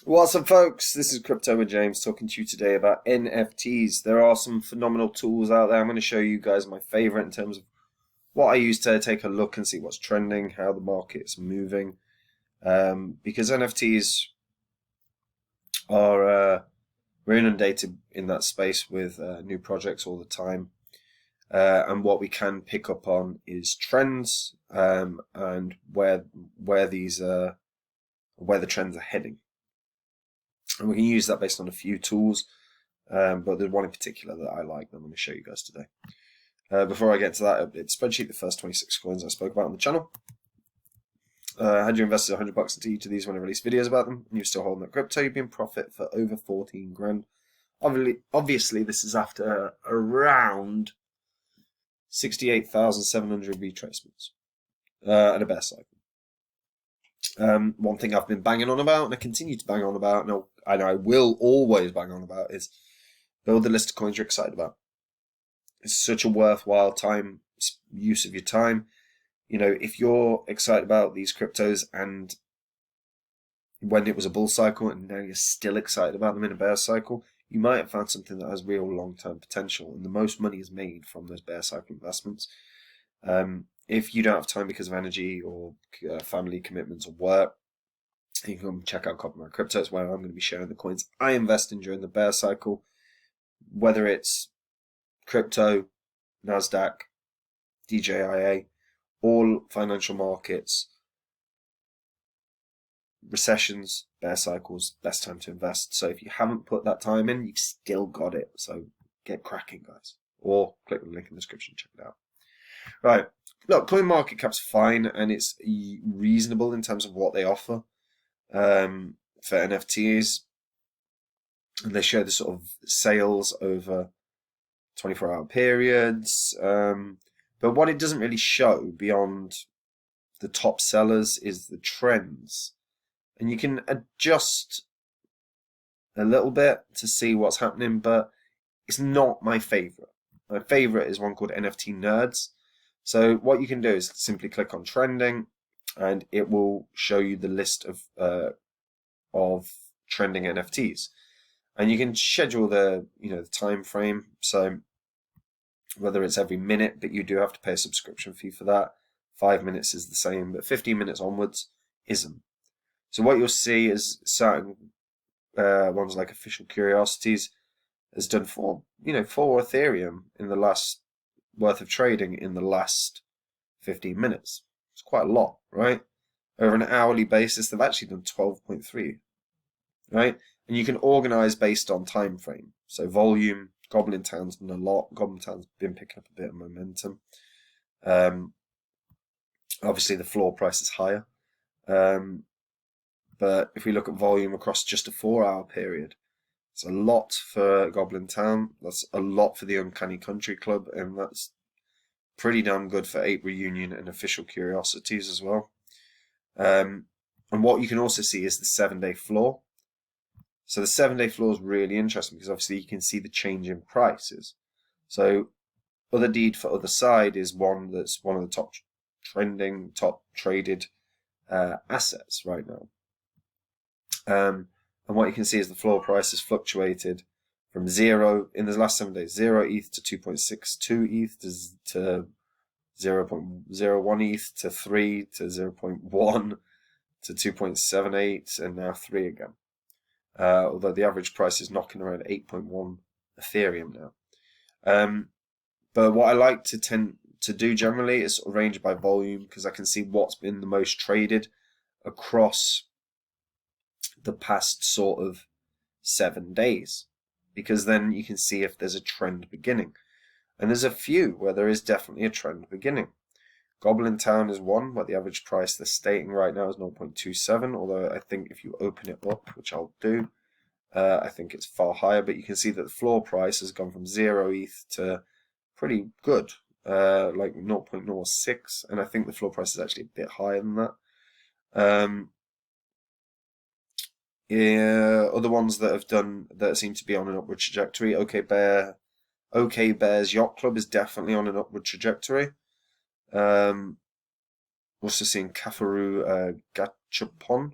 What's up, folks? This is Crypto with James talking to you today about NFTs. There are some phenomenal tools out there. I'm going to show you guys my favorite in terms of what I use to take a look and see what's trending, how the market's moving. Because NFTs are we're inundated in that space with new projects all the time. And what we can pick up on is trends and where the trends are heading. And we can use that based on a few tools, but there's one in particular that I like that I'm going to show you guys today. Before I get to that, it's spreadsheet, the first 26 coins I spoke about on the channel. Had you invested $100 into each of these when I release videos about them, and you're still holding that crypto, you'd be in profit for over 14 grand. Obviously, this is after around 68,700 retracements and a bear cycle. One thing I've been banging on about, and I continue to bang on about, and I will always bang on about, is build the list of coins you're excited about. It's such a worthwhile use of your time. You know, if you're excited about these cryptos and when it was a bull cycle and now you're still excited about them in a bear cycle, you might have found something that has real long-term potential, and the most money is made from those bear cycle investments. If you don't have time because of energy or family commitments or work, you can come check out Copy My Cryptos, where I'm going to be sharing the coins I invest in during the bear cycle, whether it's crypto, NASDAQ, DJIA, all financial markets, recessions, bear cycles, best time to invest. So if you haven't put that time in, you've still got it. So get cracking, guys. Or click the link in the description, check it out. Right. Look, coin market cap's fine, and it's reasonable in terms of what they offer for NFTs. And they show the sort of sales over 24-hour periods. But what it doesn't really show beyond the top sellers is the trends. And you can adjust a little bit to see what's happening, but it's not my favorite. My favorite is one called NFTNerds. So what you can do is simply click on trending, and it will show you the list of trending NFTs, and you can schedule the time frame. So whether it's every minute, but you do have to pay a subscription fee for that. 5 minutes is the same, but 15 minutes onwards isn't. So what you'll see is certain ones like Official Curiosities has done for Ethereum in the last worth of trading in the last 15 minutes. It's quite a lot, right? Over an hourly basis, they've actually done 12.3, right? And you can organize based on time frame. So volume, Goblin Town's done a lot. Goblin Town's been picking up a bit of momentum. Obviously, the floor price is higher. But if we look at volume across just a 4-hour period, it's a lot for Goblin Town. That's a lot for the Uncanny Country Club, and that's pretty damn good for Ape Reunion and Official Curiosities as well. And what you can also see is the 7-day floor. So the 7-day floor is really interesting because obviously you can see the change in prices. So Other Deed for Other Side is one that's one of the top traded assets right now. And what you can see is the floor price has fluctuated from 0 in the last 7 days, 0 ETH to 2.62 ETH to 0.01 ETH to 3 to 0.1 to 2.78 and now 3 again. Although the average price is knocking around 8.1 Ethereum now. But what I like to tend to do generally is sort of range by volume, because I can see what's been the most traded across the past sort of 7 days, because then you can see if there's a trend beginning. And there's a few where there is definitely a trend beginning. Goblin Town is one where the average price they're stating right now is 0.27, although I think if you open it up, which I'll do, I think it's far higher, but you can see that the floor price has gone from 0 ETH to pretty good, like 0.06, and I think the floor price is actually a bit higher than that. Other ones that seem to be on an upward trajectory. OK Bear's Yacht Club is definitely on an upward trajectory. Also seeing Kafaru Gachapon,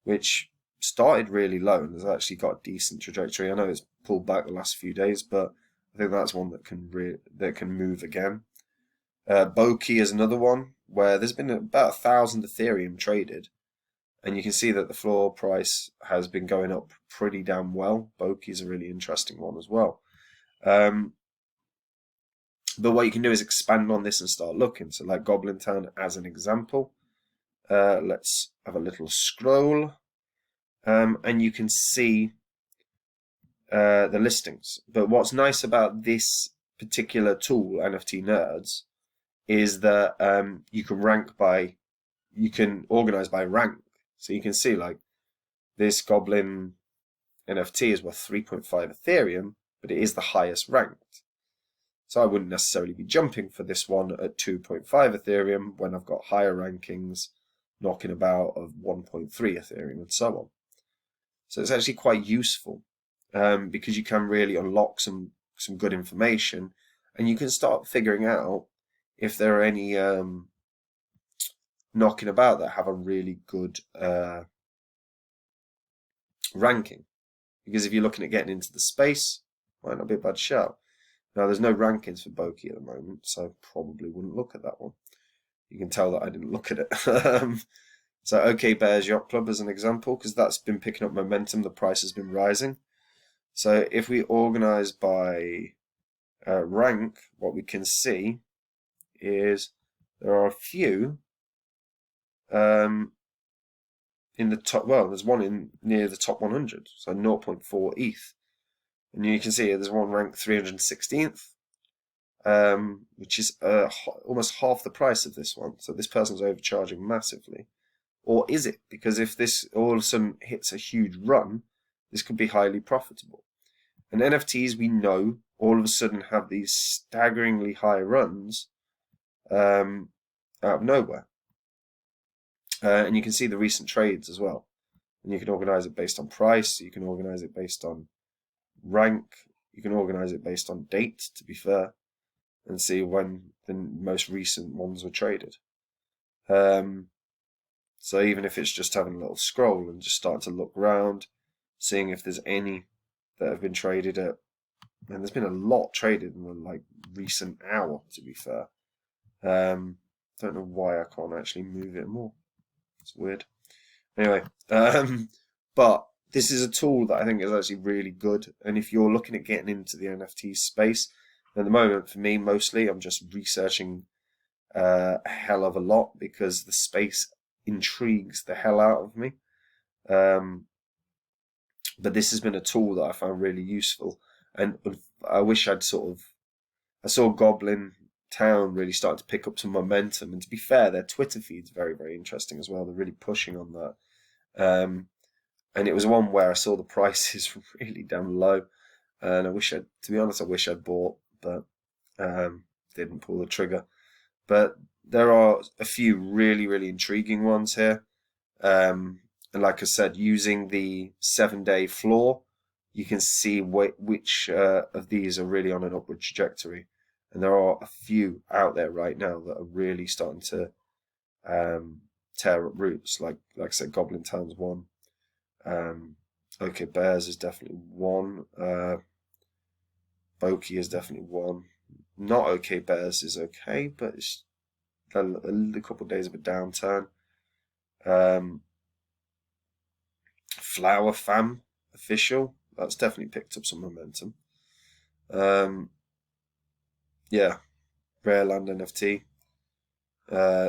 which started really low and has actually got a decent trajectory. I know it's pulled back the last few days, but I think that's one that can move again. Boki is another one where there's been about 1,000 Ethereum traded, and you can see that the floor price has been going up pretty damn well. Boki is a really interesting one as well. But what you can do is expand on this and start looking. So like Goblin Town as an example. Let's have a little scroll. And you can see the listings. But what's nice about this particular tool, NFTNerds, is that you can organize by rank. So you can see like this Goblin NFT is worth 3.5 Ethereum, but it is the highest ranked. So I wouldn't necessarily be jumping for this one at 2.5 Ethereum when I've got higher rankings knocking about of 1.3 Ethereum and so on. So it's actually quite useful because you can really unlock some good information, and you can start figuring out if there are any knocking about that have a really good ranking. Because if you're looking at getting into the space, might not be a bad shout. Now, there's no rankings for Boki at the moment, so I probably wouldn't look at that one. You can tell that I didn't look at it. So, OK Bears Yacht Club as an example, because that's been picking up momentum. The price has been rising. So if we organize by rank, what we can see is there are a few in the top. Well, there's one in near the top 100, so 0.4 ETH. And you can see there's one ranked 316th, which is almost half the price of this one. So this person's overcharging massively. Or is it? Because if this all of a sudden hits a huge run, this could be highly profitable. And NFTs, we know, all of a sudden have these staggeringly high runs out of nowhere. And you can see the recent trades as well. And you can organize it based on price. You can organize it based on rank. You can organize it based on date, to be fair, and see when the most recent ones were traded. So even if it's just having a little scroll and just starting to look around, seeing if there's any that have been traded at, and there's been a lot traded in the like recent hour, to be fair. Don't know why I can't actually move it more. It's weird. Anyway, but this is a tool that I think is actually really good. And if you're looking at getting into the NFT space, at the moment, for me, mostly, I'm just researching a hell of a lot because the space intrigues the hell out of me. But this has been a tool that I found really useful. And I wish I saw Goblin Town really start to pick up some momentum. And to be fair, their Twitter feed's very, very interesting as well. They're really pushing on that. And it was one where I saw the prices really damn low. And to be honest, I wish I'd bought, but didn't pull the trigger. But there are a few really, really intriguing ones here. And like I said, using the 7-day floor, you can see which of these are really on an upward trajectory. And there are a few out there right now that are really starting to tear up roots. Like I said, Goblin Town's one. OK Bears is definitely one. Boki is definitely one. Not OK Bears is okay, but it's a couple of days of a downturn. Flower Fam official, that's definitely picked up some momentum. Yeah, Rare Land NFT.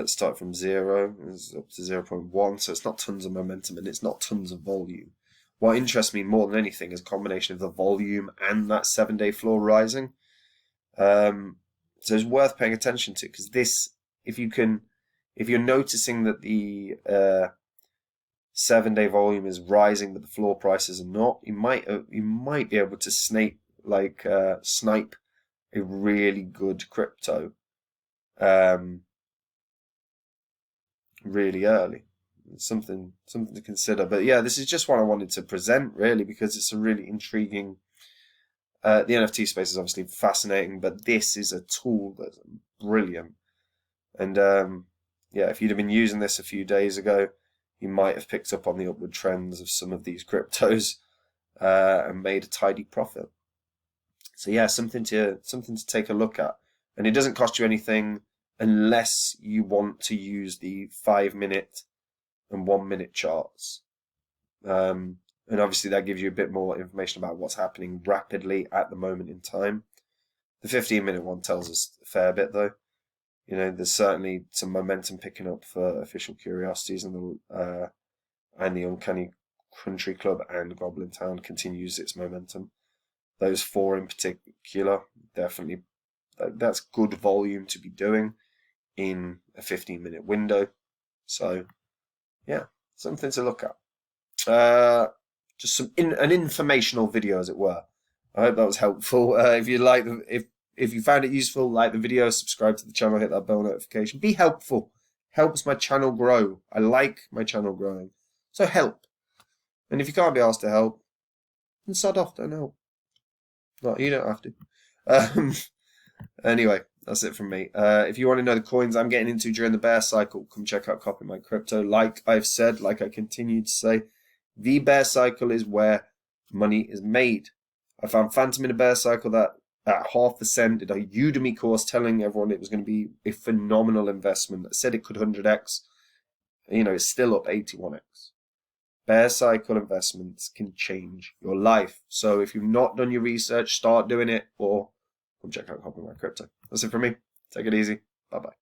Start from 0, it's up to 0.1, so it's not tons of momentum and it's not tons of volume. What interests me more than anything is a combination of the volume and that 7-day floor rising. So it's worth paying attention to, because this, if you're noticing that the 7-day volume is rising but the floor prices are not, you might be able to snipe a really good crypto really early. It's something to consider. But yeah, this is just what I wanted to present, really, because it's a really intriguing. The NFT space is obviously fascinating, but this is a tool that's brilliant. And yeah, if you'd have been using this a few days ago, you might have picked up on the upward trends of some of these cryptos and made a tidy profit. So yeah, something to take a look at. And it doesn't cost you anything unless you want to use the 5-minute and 1-minute charts. And obviously that gives you a bit more information about what's happening rapidly at the moment in time. The 15-minute one tells us a fair bit though. You know, there's certainly some momentum picking up for Official Curiosities, and the Uncanny Country Club and Goblin Town continues its momentum. Those 4 in particular, definitely, that's good volume to be doing in a 15-minute window. So, yeah, something to look at. Just an informational video, as it were. I hope that was helpful. If you like if you found it useful, like the video, subscribe to the channel, hit that bell notification. Be helpful. Helps my channel grow. I like my channel growing. So help. And if you can't be asked to help, then sod off, don't help. No, you don't have to. Anyway, that's it from me. If you want to know the coins I'm getting into during the bear cycle, come check out Copy My Crypto. Like I've said, like I continue to say, the bear cycle is where money is made. I found Phantom in a bear cycle that at 0.5% did a Udemy course telling everyone it was going to be a phenomenal investment. I said it could 100x. You know, it's still up 81x. Bear cycle investments can change your life. So if you've not done your research, start doing it, or come check out Copy My Crypto. That's it from me. Take it easy. Bye-bye.